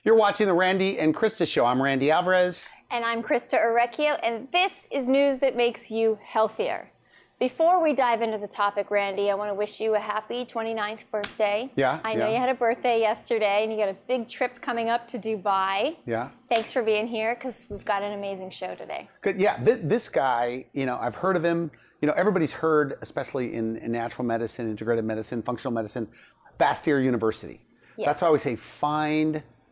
You're watching the Randy and Christa show. I'm Randy Alvarez. And I'm Christa Orecchio, and this is news that makes you healthier. Before we dive into the topic, Randy, I want to wish you a happy 29th birthday. Yeah. I know you had a birthday yesterday, and you got a big trip coming up to Dubai. Yeah. Thanks for being here, because we've got an amazing show today. Good. Yeah, this guy, I've heard of him. Everybody's heard, especially in natural medicine, integrative medicine, functional medicine, Bastyr University. Yes. That's why I always say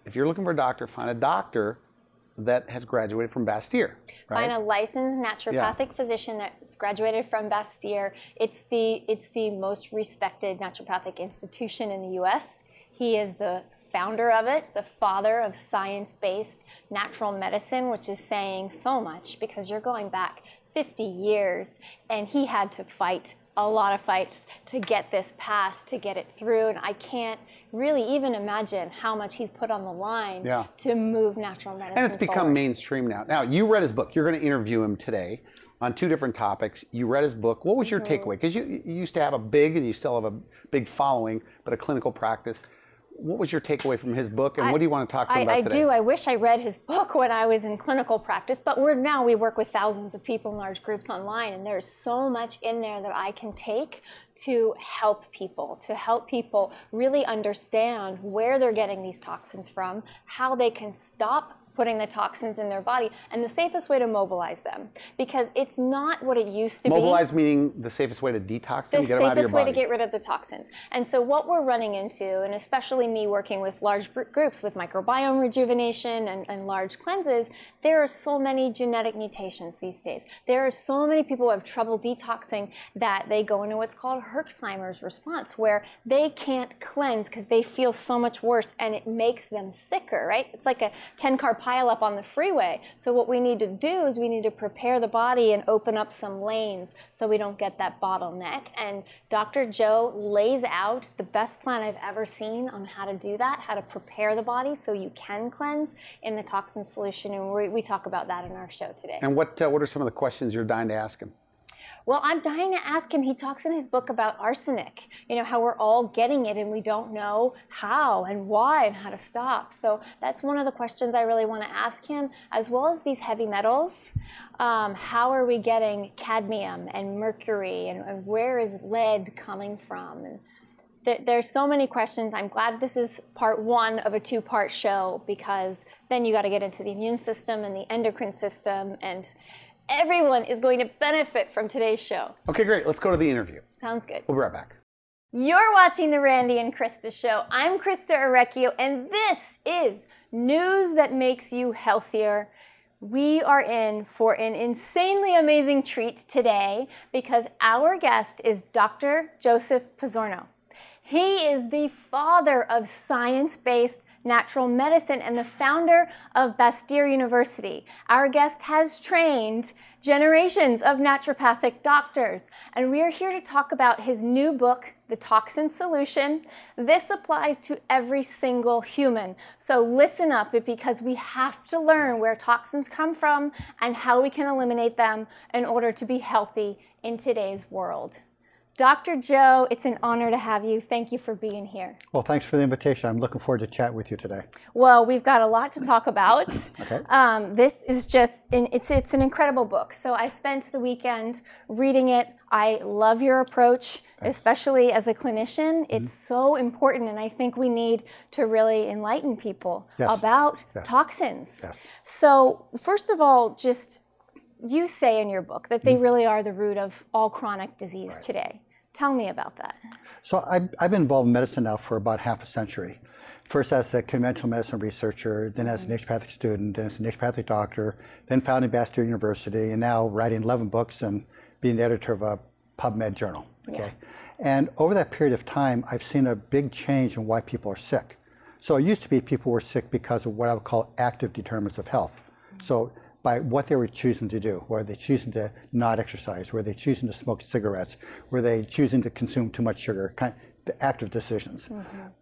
if you're looking for a doctor, find a doctor that has graduated from Bastyr. Right? Find a licensed naturopathic physician that's graduated from Bastyr. It's the most respected naturopathic institution in the U.S. He is the founder of it, the father of science-based natural medicine, which is saying so much because you're going back 50 years, and he had to fight a lot of fights to get this passed, to get it through, and I can't really even imagine how much he's put on the line to move natural medicine And it's become forward. mainstream now. Now, you read his book. You're going to interview him today on two different topics. You read his book. What was your takeaway? Because you used to have a big, and you still have a big following, but a clinical practice. What was your takeaway from his book, and what do you want to talk to him about today? I do. I wish I read his book when I was in clinical practice, but we work with thousands of people in large groups online, and there's so much in there that I can take to help people really understand where they're getting these toxins from, how they can stop putting the toxins in their body, and the safest way to mobilize them. Because it's not what it used to be. Mobilize meaning the safest way to detox them, get them out of your body. The safest way to get rid of the toxins. And so what we're running into, and especially me working with large groups with microbiome rejuvenation and large cleanses, there are so many genetic mutations these days. There are so many people who have trouble detoxing that they go into what's called Herxheimer's response, where they can't cleanse because they feel so much worse, and it makes them sicker, right? It's like a 10-car pile up on the freeway. So what we need to do is we need to prepare the body and open up some lanes so we don't get that bottleneck. And Dr. Joe lays out the best plan I've ever seen on how to do that, how to prepare the body so you can cleanse in the toxin solution. And we talk about that in our show today. And what are some of the questions you're dying to ask him? Well, I'm dying to ask him. He talks in his book about arsenic, how we're all getting it and we don't know how and why and how to stop. So that's one of the questions I really want to ask him, as well as these heavy metals. How are we getting cadmium and mercury, and where is lead coming from? And there's so many questions. I'm glad this is part one of a two-part show, because then you got to get into the immune system and the endocrine system, and everyone is going to benefit from today's show. Okay, great. Let's go to the interview. Sounds good. We'll be right back. You're watching the Randy and Christa show. I'm Christa Orecchio, and this is news that makes you healthier. We are in for an insanely amazing treat today, because our guest is Dr. Joseph Pizzorno. He is the father of science-based natural medicine and the founder of Bastyr University. Our guest has trained generations of naturopathic doctors, and we are here to talk about his new book, The Toxin Solution. This applies to every single human. So listen up, because we have to learn where toxins come from and how we can eliminate them in order to be healthy in today's world. Dr. Joe, it's an honor to have you. Thank you for being here. Well, thanks for the invitation. I'm looking forward to chat with you today. Well, we've got a lot to talk about. Okay. This is just, it's an incredible book. So I spent the weekend reading it. I love your approach, especially as a clinician. It's so important, and I think we need to really enlighten people about toxins. Yes. So first of all, you say in your book that they really are the root of all chronic disease today. Tell me about that. So I've been involved in medicine now for about half a century. First as a conventional medicine researcher, then as a naturopathic student, then as a naturopathic doctor, then founding Bastyr University, and now writing 11 books and being the editor of a PubMed journal. Okay? And over that period of time, I've seen a big change in why people are sick. So it used to be people were sick because of what I would call active determinants of health. So by what they were choosing to do. Were they choosing to not exercise? Were they choosing to smoke cigarettes? Were they choosing to consume too much sugar? The active decisions.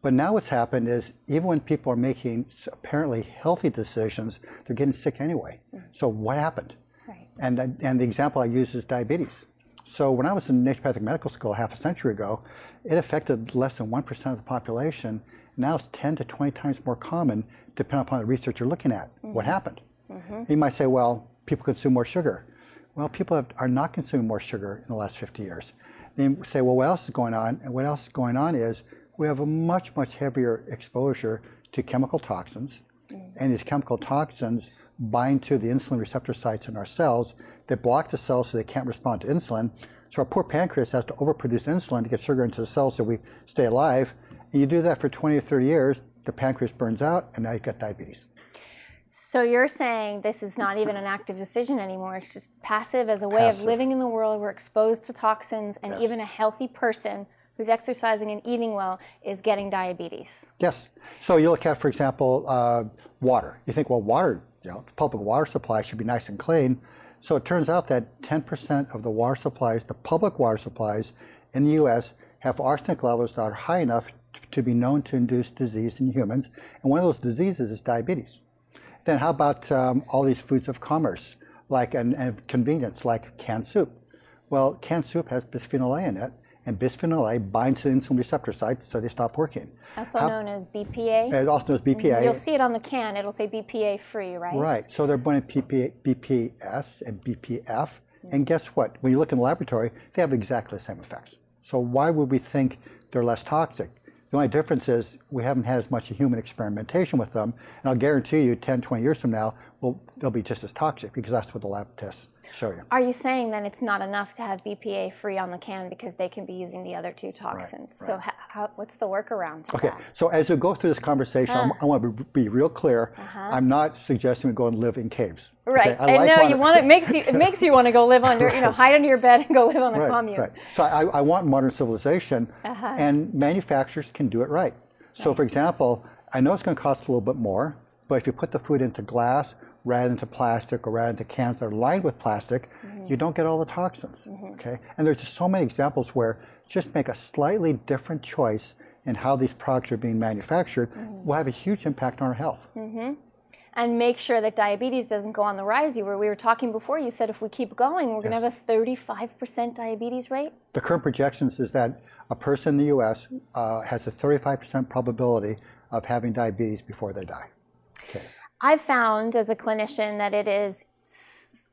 But now what's happened is, even when people are making apparently healthy decisions, they're getting sick anyway. So what happened? Right. And the example I use is diabetes. So when I was in naturopathic medical school half a century ago, it affected less than 1% of the population, Now it's 10 to 20 times more common, depending upon the research you're looking at. What happened? You might say, well, people consume more sugar. Well, people are not consuming more sugar in the last 50 years. Then you say, well, what else is going on? And what else is going on is we have a much, much heavier exposure to chemical toxins. And these chemical toxins bind to the insulin receptor sites in our cells that block the cells so they can't respond to insulin. So our poor pancreas has to overproduce insulin to get sugar into the cells so we stay alive. And you do that for 20 or 30 years, the pancreas burns out, and now you've got diabetes. So you're saying this is not even an active decision anymore. It's just passive as a way of living in the world. We're exposed to toxins, and even a healthy person who's exercising and eating well is getting diabetes. Yes. So you look at, for example, water. You think, well, water, the public water supply should be nice and clean. So it turns out that 10% of the water supplies, the public water supplies in the U.S., have arsenic levels that are high enough to be known to induce disease in humans. And one of those diseases is diabetes. Then how about all these foods of commerce, like and convenience, like canned soup? Well, canned soup has bisphenol A in it, and bisphenol A binds to the insulin receptor sites, so they stop working. Also known as BPA? It's also known as BPA. You'll see it on the can. It'll say BPA free, right? Right. So they're burning BPS and BPF. And guess what? When you look in the laboratory, they have exactly the same effects. So why would we think they're less toxic? The only difference is we haven't had as much human experimentation with them. And I'll guarantee you 10, 20 years from now, well, they'll be just as toxic because that's what the lab tests show you. Are you saying then it's not enough to have BPA free on the can because they can be using the other two toxins? Right. So what's the workaround to that? So as we go through this conversation, I want to be real clear. I'm not suggesting we go and live in caves. Right. Okay? I know you want it makes you want to go live under, hide under your bed and go live on a commune. Right. So I want modern civilization, and manufacturers can do it right. So for example, I know it's going to cost a little bit more, but if you put the food into glass rather than to plastic or rather than to cans that are lined with plastic, you don't get all the toxins. Okay. And there's just so many examples where just make a slightly different choice in how these products are being manufactured will have a huge impact on our health. And make sure that diabetes doesn't go on the rise. We were talking before, you said if we keep going, we're going to have a 35% diabetes rate? The current projections is that a person in the U.S. Has a 35% probability of having diabetes before they die. Okay. I've found as a clinician that it is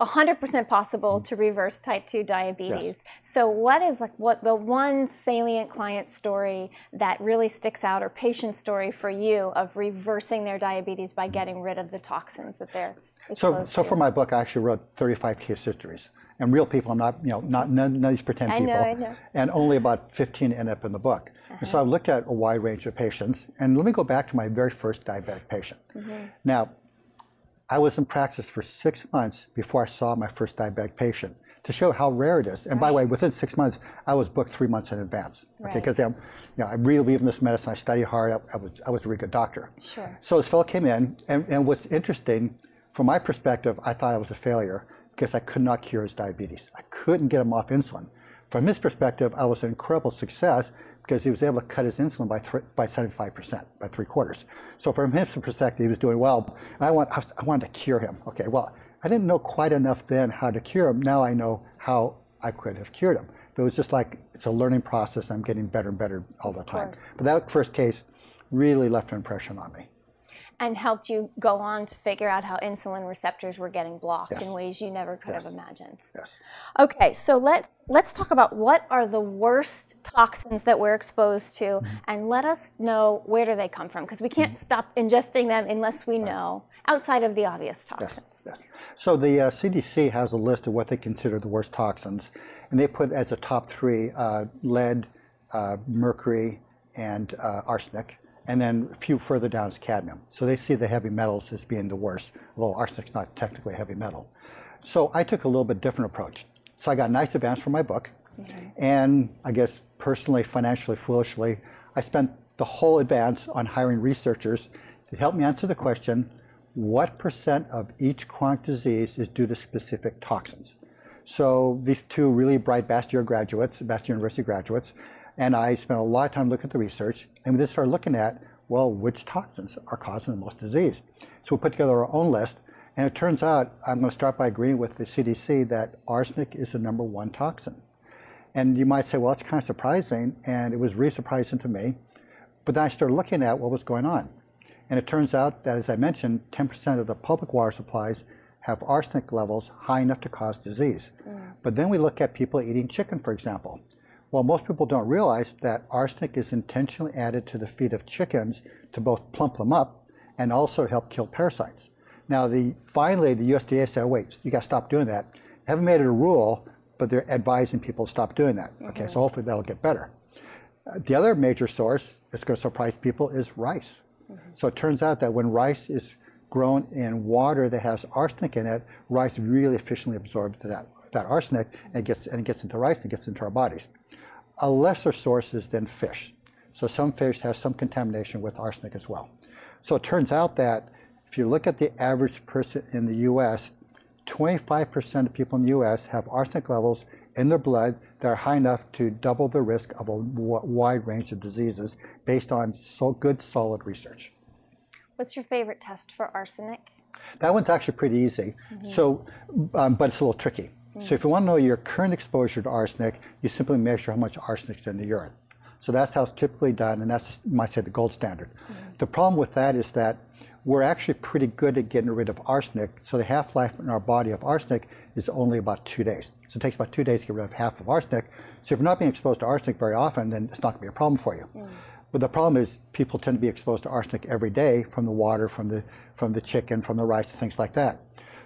100% possible to reverse type 2 diabetes. So what is what the one salient client story that really sticks out, or patient story for you of reversing their diabetes by getting rid of the toxins that they're exposed to? So for my book, I actually wrote 35 case histories. And real people, I'm not, none of these pretend people. I know. And only about 15 end up in the book. And so I've looked at a wide range of patients. And let me go back to my very first diabetic patient. Now, I was in practice for 6 months before I saw my first diabetic patient to show how rare it is. And by the way, within 6 months, I was booked 3 months in advance. Okay, because I really believe in this medicine. I study hard. I was a really good doctor. Sure. So this fellow came in, and what's interesting, from my perspective, I thought I was a failure because I could not cure his diabetes. I couldn't get him off insulin. From his perspective, I was an incredible success because he was able to cut his insulin by 75%, by 3/4. So from his perspective, he was doing well. And I wanted to cure him. Okay, well, I didn't know quite enough then how to cure him. Now I know how I could have cured him. But it was just like, it's a learning process. I'm getting better and better all the time. But that first case really left an impression on me. And helped you go on to figure out how insulin receptors were getting blocked in ways you never could have imagined. Okay, so let's talk about what are the worst toxins that we're exposed to, and let us know where do they come from, because we can't stop ingesting them unless we know, outside of the obvious toxins. So the CDC has a list of what they consider the worst toxins, and they put as a top 3 lead, mercury, and arsenic. And then a few further down is cadmium. So they see the heavy metals as being the worst, although arsenic's not technically a heavy metal. So I took a little bit different approach. So I got a nice advance for my book. And I guess personally, financially, foolishly, I spent the whole advance on hiring researchers to help me answer the question, what % of each chronic disease is due to specific toxins? So these 2 really bright Bastyr University graduates, and I spent a lot of time looking at the research, and we just started looking at, well, which toxins are causing the most disease. So we put together our own list, and it turns out, I'm going to start by agreeing with the CDC that arsenic is the #1 toxin. And you might say, well, that's kind of surprising, and it was really surprising to me. But then I started looking at what was going on. And it turns out that, as I mentioned, 10% of the public water supplies have arsenic levels high enough to cause disease. But then we look at people eating chicken, for example. Well, most people don't realize that arsenic is intentionally added to the feed of chickens to both plump them up and also help kill parasites. Now, finally, the USDA said, wait, you got to stop doing that. They haven't made it a rule, but they're advising people to stop doing that. Okay, so hopefully that'll get better. The other major source that's going to surprise people is rice. So it turns out that when rice is grown in water that has arsenic in it, rice really efficiently absorbs that arsenic and it gets into rice and gets into our bodies. A lesser source is then fish. So some fish have some contamination with arsenic as well. So it turns out that if you look at the average person in the U.S., 25% of people in the U.S. have arsenic levels in their blood that are high enough to double the risk of a wide range of diseases based on good, solid research. What's your favorite test for arsenic? That one's actually pretty easy. So, but it's a little tricky. So if you want to know your current exposure to arsenic, you simply measure how much arsenic is in the urine. So that's how it's typically done, and that's, you might say, the gold standard. The problem with that is that we're actually pretty good at getting rid of arsenic. So the half-life in our body of arsenic is only about 2 days. So it takes about 2 days to get rid of half of arsenic. So if you're not being exposed to arsenic very often, then it's not going to be a problem for you. But the problem is people tend to be exposed to arsenic every day from the water, from the chicken, from the rice, and things like that.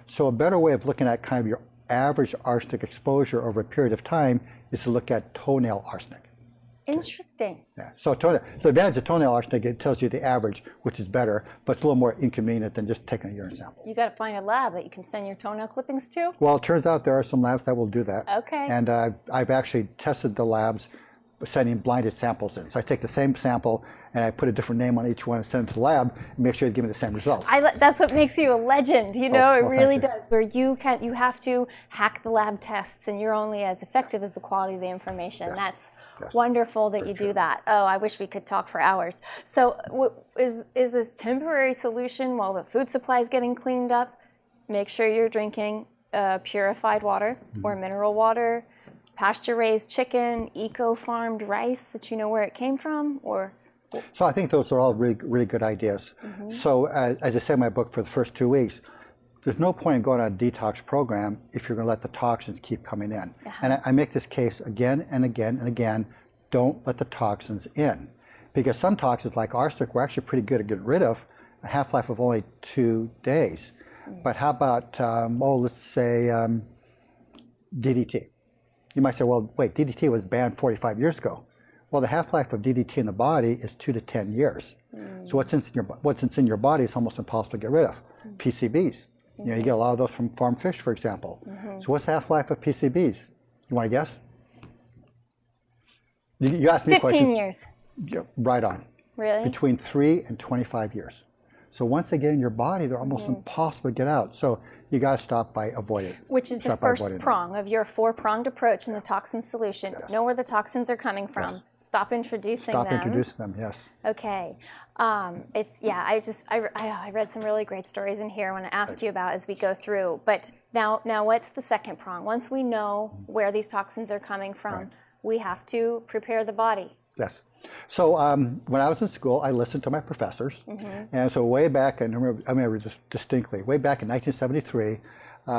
So a better way of looking at kind of your average arsenic exposure over a period of time is to look at toenail arsenic. Interesting. Yeah. So the advantage of toenail arsenic, it tells you the average, which is better, but it's a little more inconvenient than just taking a urine sample. You got to find a lab that you can send your toenail clippings to? Well, it turns out there are some labs that will do that. Okay. And I've actually tested the labs sending blinded samples in. So I take the same sample and I put a different name on each one and send it to the lab and make sure they give me the same results. That's what makes you a legend, you know, it really thank you. does, where you have to hack the lab tests and you're only as effective as the quality of the information. Yes. That's wonderful that you do that. Oh, I wish we could talk for hours. So is this temporary solution while the food supply is getting cleaned up? Make sure you're drinking purified water or mineral water, pasture-raised chicken, eco-farmed rice that you know where it came from, or? So I think those are all really, really good ideas. So as I said in my book, for the first 2 weeks, there's no point in going on a detox program if you're going to let the toxins keep coming in. And I make this case again and again and again, don't let the toxins in. Because some toxins like arsenic we're actually pretty good at getting rid of, a half-life of only 2 days. But how about, let's say DDT. You might say, well, wait, DDT was banned 45 years ago. Well, the half-life of DDT in the body is 2 to 10 years. So what's in your body is almost impossible to get rid of. PCBs. You know, you get a lot of those from farm fish, for example. So what's the half-life of PCBs? You want to guess? You asked me 15 years. Right on. Really? Between 3 and 25 years. So once they get in your body, they're almost impossible to get out. So you got to stop by avoiding it. Which is the first prong of your 4-pronged approach in the toxin solution. Know where the toxins are coming from. Stop introducing them. Stop introducing them, yes. Okay. I read some really great stories in here I want to ask you about as we go through. But now what's the second prong? Once we know where these toxins are coming from, we have to prepare the body. Yes. So when I was in school, I listened to my professors. And so way back, I remember just distinctly, way back in 1973,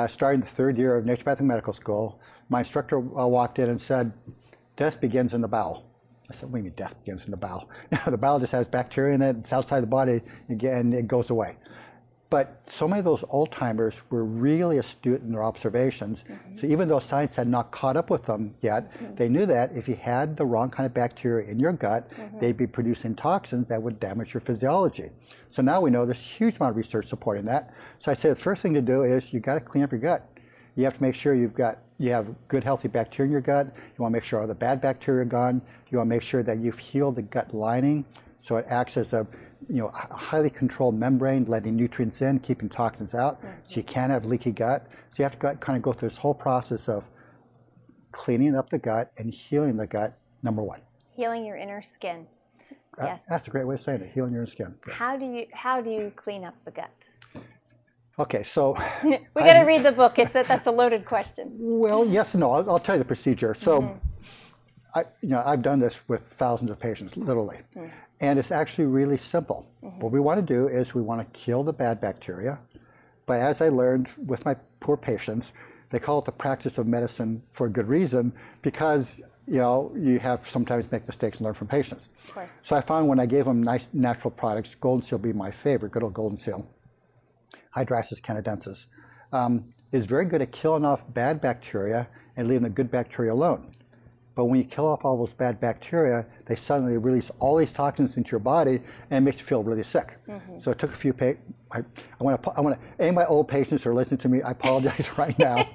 starting the 3rd year of naturopathic medical school, my instructor walked in and said, death begins in the bowel. I said, what do you mean death begins in the bowel? The bowel just has bacteria in it, it's outside the body, and it goes away. But so many of those old-timers were really astute in their observations. So even though science had not caught up with them yet, they knew that if you had the wrong kind of bacteria in your gut, they'd be producing toxins that would damage your physiology. So now we know there's a huge amount of research supporting that. So I say the first thing to do is you got to clean up your gut. You have to make sure you have good, healthy bacteria in your gut. You want to make sure all the bad bacteria are gone. You want to make sure that you've healed the gut lining so it acts as a highly controlled membrane, letting nutrients in, keeping toxins out, so you can't have leaky gut. So you have to kind of go through this whole process of cleaning up the gut and healing the gut, number one. Healing your inner skin. Yes. That's a great way of saying it, healing your inner skin. Yes. How do you clean up the gut? Okay, so... we got to read the book. That's a loaded question. Well, yes and no. I'll tell you the procedure. So, I've done this with thousands of patients, literally. And it's actually really simple. What we want to do is we want to kill the bad bacteria. But as I learned with my poor patients, they call it the practice of medicine for a good reason, because you have sometimes make mistakes and learn from patients. Of course. So I found when I gave them nice natural products, Golden Seal being my favorite, good old Golden Seal, Hydrastis canadensis, is very good at killing off bad bacteria and leaving the good bacteria alone. But when you kill off all those bad bacteria, they suddenly release all these toxins into your body, and it makes you feel really sick. So it took a few I want to, any of my old patients who are listening to me, I apologize right now.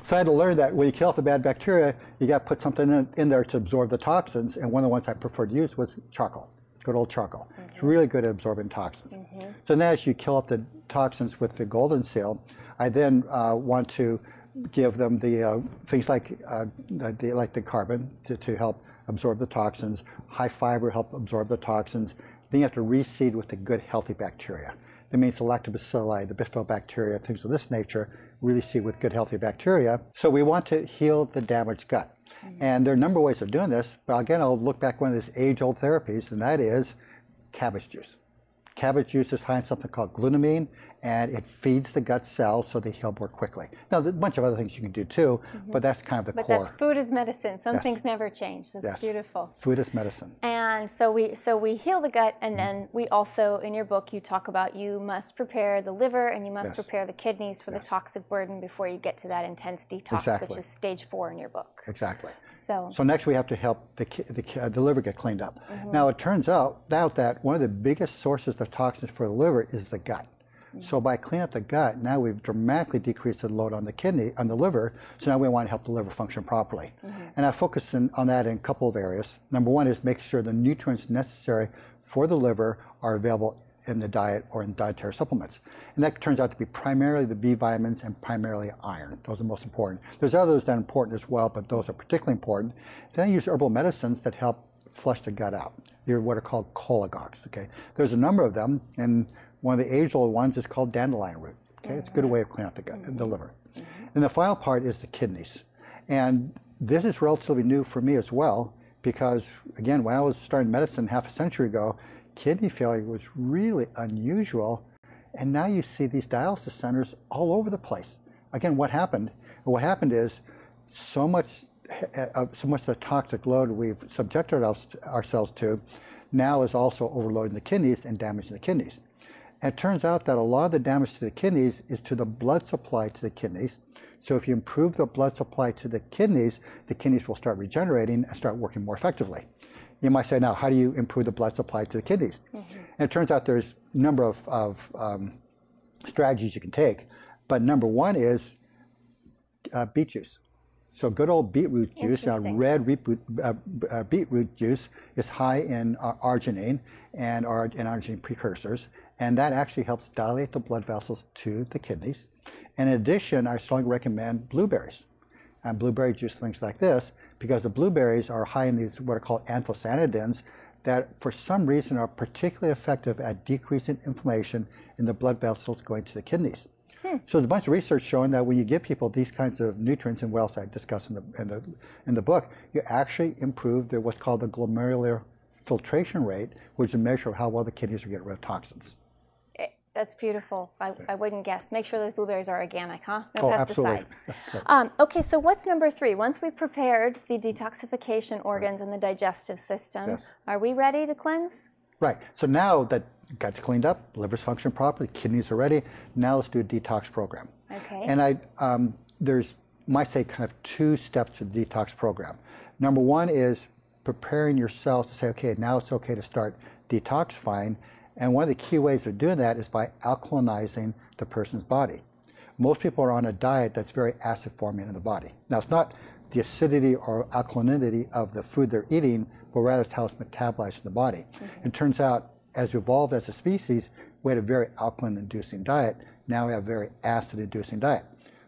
So I had to learn that when you kill off the bad bacteria, you got to put something in there to absorb the toxins. And one of the ones I preferred to use was charcoal, good old charcoal. It's really good at absorbing toxins. So now as you kill off the toxins with the Golden Seal, I then want to give them the things like the carbon to help absorb the toxins, high fiber help absorb the toxins. Then you have to reseed with the good healthy bacteria. That means the lactobacilli, the bifidobacteria, things of this nature, really seed with good healthy bacteria. So we want to heal the damaged gut. And there are a number of ways of doing this, but again, I'll look back one of these age-old therapies, and that is cabbage juice. Cabbage juice is high in something called glutamine, and it feeds the gut cells so they heal more quickly. Now, there's a bunch of other things you can do too, but that's kind of the core. But that's food is medicine. Some things never change. That's beautiful. Food is medicine. And so we heal the gut, and then we also, in your book, you talk about you must prepare the liver and you must prepare the kidneys for the toxic burden before you get to that intense detox, which is stage 4 in your book. Exactly. So next we have to help the liver get cleaned up. Now it turns out that one of the biggest sources of toxins for the liver is the gut. So by cleaning up the gut, now we've dramatically decreased the load on the liver. So now we want to help the liver function properly. And I focus on that in a couple of areas. Number one is make sure the nutrients necessary for the liver are available in the diet or in dietary supplements. And that turns out to be primarily the B vitamins and primarily iron. Those are most important. There's others that are important as well, but those are particularly important. Then I use herbal medicines that help flush the gut out. They're what are called cholagogues. Okay, there's a number of them, and one of the age-old ones is called dandelion root. Okay, it's a good way of cleaning out the gut, the liver. And the final part is the kidneys, and this is relatively new for me as well, because again, when I was starting medicine half a century ago, kidney failure was really unusual, and now you see these dialysis centers all over the place. Again, what happened? What happened is so much of the toxic load we've subjected ourselves to now is also overloading the kidneys and damaging the kidneys. And it turns out that a lot of the damage to the kidneys is to the blood supply to the kidneys. So if you improve the blood supply to the kidneys will start regenerating and start working more effectively. You might say, now, how do you improve the blood supply to the kidneys? And it turns out there's a number of strategies you can take. But number one is beet juice. So good old beetroot juice, red beetroot juice is high in arginine and arginine precursors, and that actually helps dilate the blood vessels to the kidneys. And in addition, I strongly recommend blueberries and blueberry juice, things like this, because the blueberries are high in these what are called anthocyanidins that for some reason are particularly effective at decreasing inflammation in the blood vessels going to the kidneys. So there's a bunch of research showing that when you give people these kinds of nutrients, and what else I discuss in the book, you actually improve what's called the glomerular filtration rate, which is a measure of how well the kidneys are getting rid of toxins. That's beautiful. I wouldn't guess. Make sure those blueberries are organic, huh? No pesticides. Absolutely. Okay, so what's number 3? Once we've prepared the detoxification organs and the digestive system, are we ready to cleanse? Right. So now that gut's cleaned up, liver's function properly, kidneys are ready, now let's do a detox program. Okay. And there's, might say, kind of 2 steps to the detox program. Number one is preparing yourself to say, okay, now it's okay to start detoxifying. And one of the key ways of doing that is by alkalinizing the person's body. Most people are on a diet that's very acid forming in the body. Now, it's not the acidity or alkalinity of the food they're eating, but rather it's how it's metabolized in the body. It turns out, as we evolved as a species, we had a very alkaline-inducing diet. Now we have a very acid-inducing diet.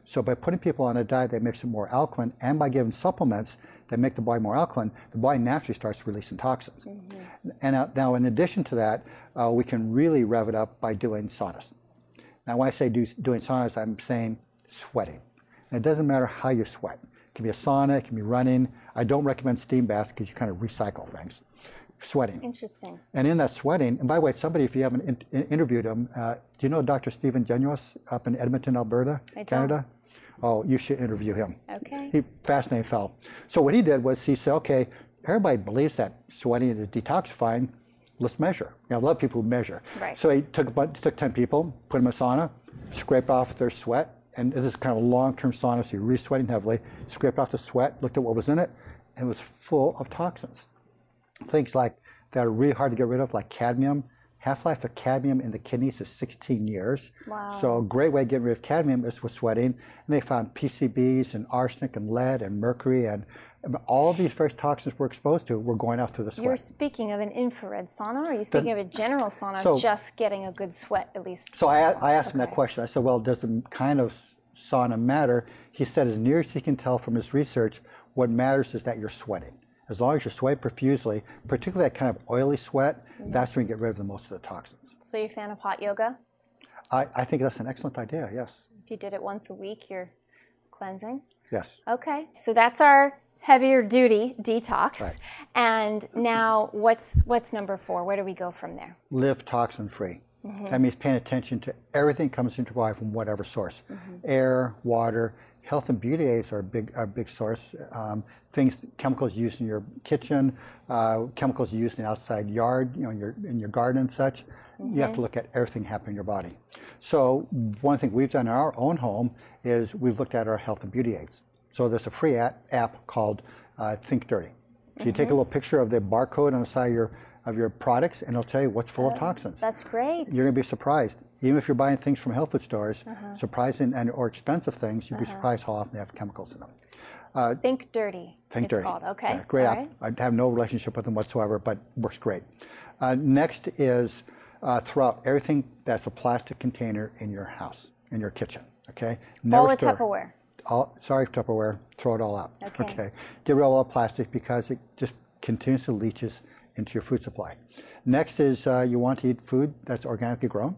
So by putting people on a diet that makes them more alkaline, and by giving supplements that make the body more alkaline, the body naturally starts releasing toxins. And now, in addition to that, we can really rev it up by doing saunas. Now, when I say doing saunas, I'm saying sweating. And it doesn't matter how you sweat. It can be a sauna, it can be running. I don't recommend steam baths because you kind of recycle things. sweating. Interesting. And in that sweating, and by the way, somebody, if you haven't interviewed him, do you know Dr. Stephen Genuous up in Edmonton, Alberta, Canada? Oh, you should interview him. Okay. He fascinating fellow. So what he did was he said, okay, everybody believes that sweating is detoxifying. Let's measure. You know, a lot of people measure. Right. So he took 10 people, put them in a sauna, scraped off their sweat, and this is kind of a long-term sauna, so you're re-sweating heavily, scraped off the sweat, looked at what was in it, and it was full of toxins. Things like that are really hard to get rid of, like cadmium. Half-life of cadmium in the kidneys is 16 years. Wow. So a great way to get rid of cadmium is with sweating. And they found PCBs and arsenic and lead and mercury and all of these various toxins we're exposed to were going out through the sweat. You're speaking of an infrared sauna, or are you speaking of a general sauna, just getting a good sweat at least? So I asked him that question. I said, well, does the kind of sauna matter? He said, as near as he can tell from his research, what matters is that you're sweating. As long as you're sweating profusely, particularly that kind of oily sweat, that's when you get rid of the most of the toxins. So you're a fan of hot yoga? I think that's an excellent idea, yes. If you did it once a week, you're cleansing? Yes. Okay, so that's our heavier duty detox. Right. And now what's number 4? Where do we go from there? Live toxin free. That means paying attention to everything that comes into your body from whatever source. Air, water, health and beauty aids are a big source. Chemicals used in your kitchen, chemicals used in the outside yard, you know, in your garden and such. You have to look at everything happening in your body. So one thing we've done in our own home is we've looked at our health and beauty aids. So there's a free app called Think Dirty. So you take a little picture of the barcode on the side of your products, and it'll tell you what's full of toxins. That's great. You're going to be surprised. Even if you're buying things from health food stores, surprising or expensive things, you'd be surprised how often they have chemicals in them. Think Dirty. Think Dirty. It's called. Okay. Yeah, great app. Right. I have no relationship with them whatsoever, but works great. Next is throw out everything that's a plastic container in your house, in your kitchen. Okay. Never All the store. Tupperware. Sorry, Tupperware. Throw it all out. Okay. Get rid of all the plastic because it just continuously leaches into your food supply. Next is you want to eat food that's organically grown.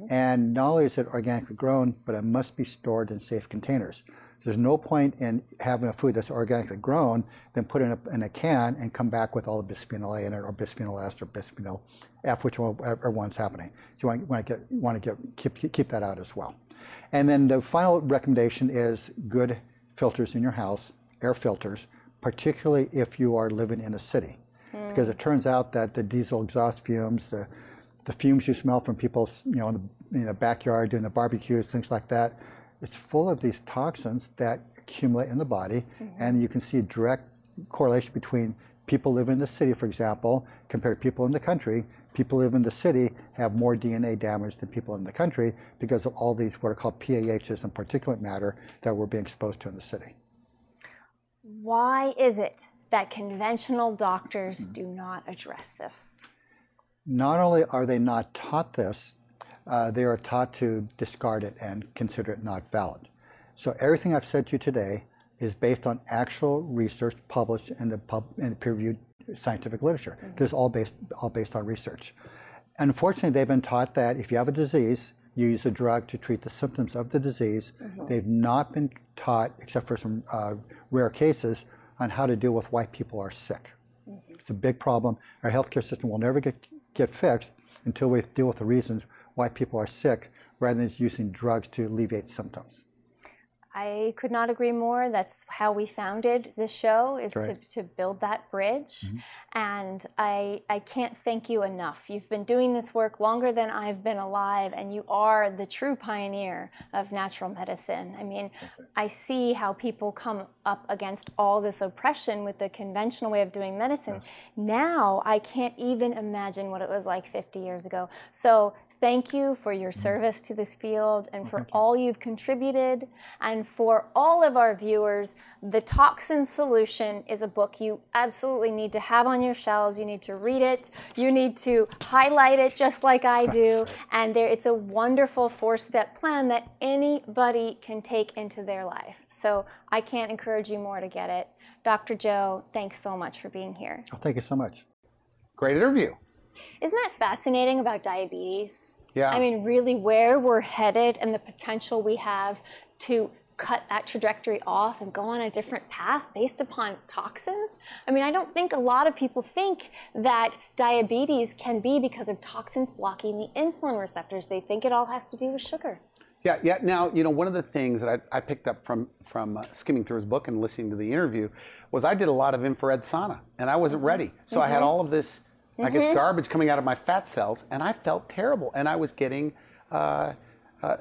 And not only is it organically grown, but it must be stored in safe containers. There's no point in having a food that's organically grown, then put it in a can and come back with all the bisphenol A in it, or bisphenol S, or bisphenol F, whichever one's happening. So you want to keep that out as well. And then the final recommendation is good filters in your house, air filters, particularly if you are living in a city. Because it turns out that the diesel exhaust fumes, the fumes you smell from people, you know, in the backyard doing the barbecues, things like that, it's full of these toxins that accumulate in the body, and you can see a direct correlation between people living in the city, for example, compared to people in the country. People who live in the city have more DNA damage than people in the country because of all these what are called PAHs and particulate matter that we're being exposed to in the city. Why is it that conventional doctors do not address this? Not only are they not taught this, they are taught to discard it and consider it not valid. So everything I've said to you today is based on actual research published in the peer-reviewed scientific literature. This is all based on research. Unfortunately, they've been taught that if you have a disease, you use a drug to treat the symptoms of the disease. They've not been taught, except for some rare cases, on how to deal with why people are sick. It's a big problem. Our healthcare system will never get fixed until we deal with the reasons why people are sick, rather than just using drugs to alleviate symptoms. I could not agree more. That's how we founded this show, is to build that bridge. And I can't thank you enough. You've been doing this work longer than I've been alive, and you are the true pioneer of natural medicine. I mean, I see how people come up against all this oppression with the conventional way of doing medicine. Now, I can't even imagine what it was like 50 years ago. So thank you for your service to this field and for all you've contributed. And for all of our viewers, The Toxin Solution is a book you absolutely need to have on your shelves. You need to read it. You need to highlight it just like I do. And it's a wonderful 4-step plan that anybody can take into their life. So I can't encourage you more to get it. Dr. Joe, thanks so much for being here. Oh, thank you so much. Great interview. Isn't that fascinating about diabetes? Yeah. I mean, really where we're headed and the potential we have to cut that trajectory off and go on a different path based upon toxins? I mean, I don't think a lot of people think that diabetes can be because of toxins blocking the insulin receptors. They think it all has to do with sugar. Yeah, yeah. Now, you know, one of the things that I picked up from skimming through his book and listening to the interview was I did a lot of infrared sauna, and I wasn't ready. So I had all of this, I guess, garbage coming out of my fat cells, and I felt terrible, and I was getting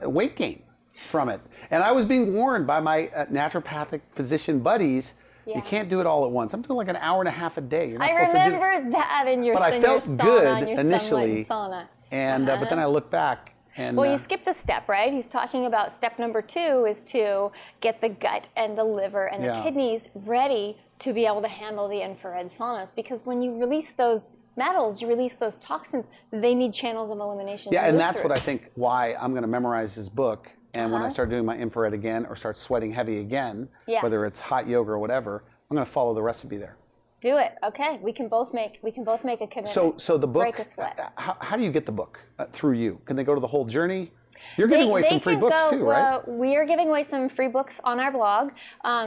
weight gain from it. And I was being warned by my naturopathic physician buddies, you can't do it all at once. I'm doing like an hour and a half a day. You're not supposed to do remember that in your, but I felt sauna, good your initially, sauna. and but then I look back. And, well, you skipped a step, right? He's talking about step number 2 is to get the gut and the liver and the kidneys ready to be able to handle the infrared saunas. Because when you release those metals, you release those toxins, they need channels of elimination. Yeah, and that's what I think why I'm going to memorize his book. And when I start doing my infrared again or start sweating heavy again, whether it's hot yoga or whatever, I'm going to follow the recipe there. Do it. Okay, we can both make a commitment. So the book. Break a sweat. How do you get the book through you? Can they go to the whole journey? You're giving away some free books too, right? We are giving away some free books on our blog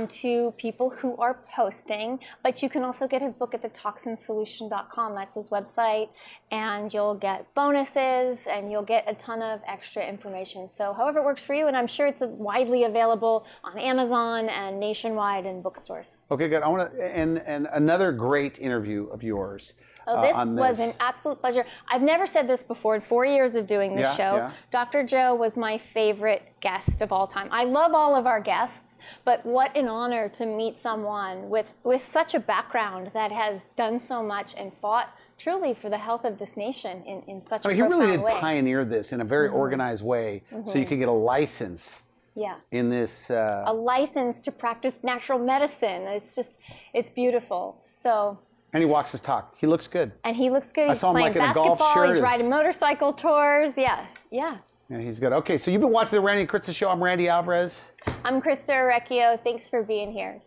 to people who are posting, but you can also get his book at thetoxinsolution.com. That's his website, and you'll get bonuses, and you'll get a ton of extra information. So however it works for you, and I'm sure it's widely available on Amazon and nationwide in bookstores. Okay, good. I want to, and another great interview of yours. Oh, this was an absolute pleasure. I've never said this before in 4 years of doing this show. Yeah. Dr. Joe was my favorite guest of all time. I love all of our guests, but what an honor to meet someone with such a background that has done so much and fought truly for the health of this nation in such a profound way. He really did pioneer this in a very organized way, so you could get a license. In this a license to practice natural medicine. It's beautiful. So. And he walks his talk. He looks good. And he looks good. He's playing basketball. He's riding motorcycle tours. Yeah. Yeah, he's good. Okay, so you've been watching the Randy and Christa Show. I'm Randy Alvarez. I'm Christa Orecchio. Thanks for being here.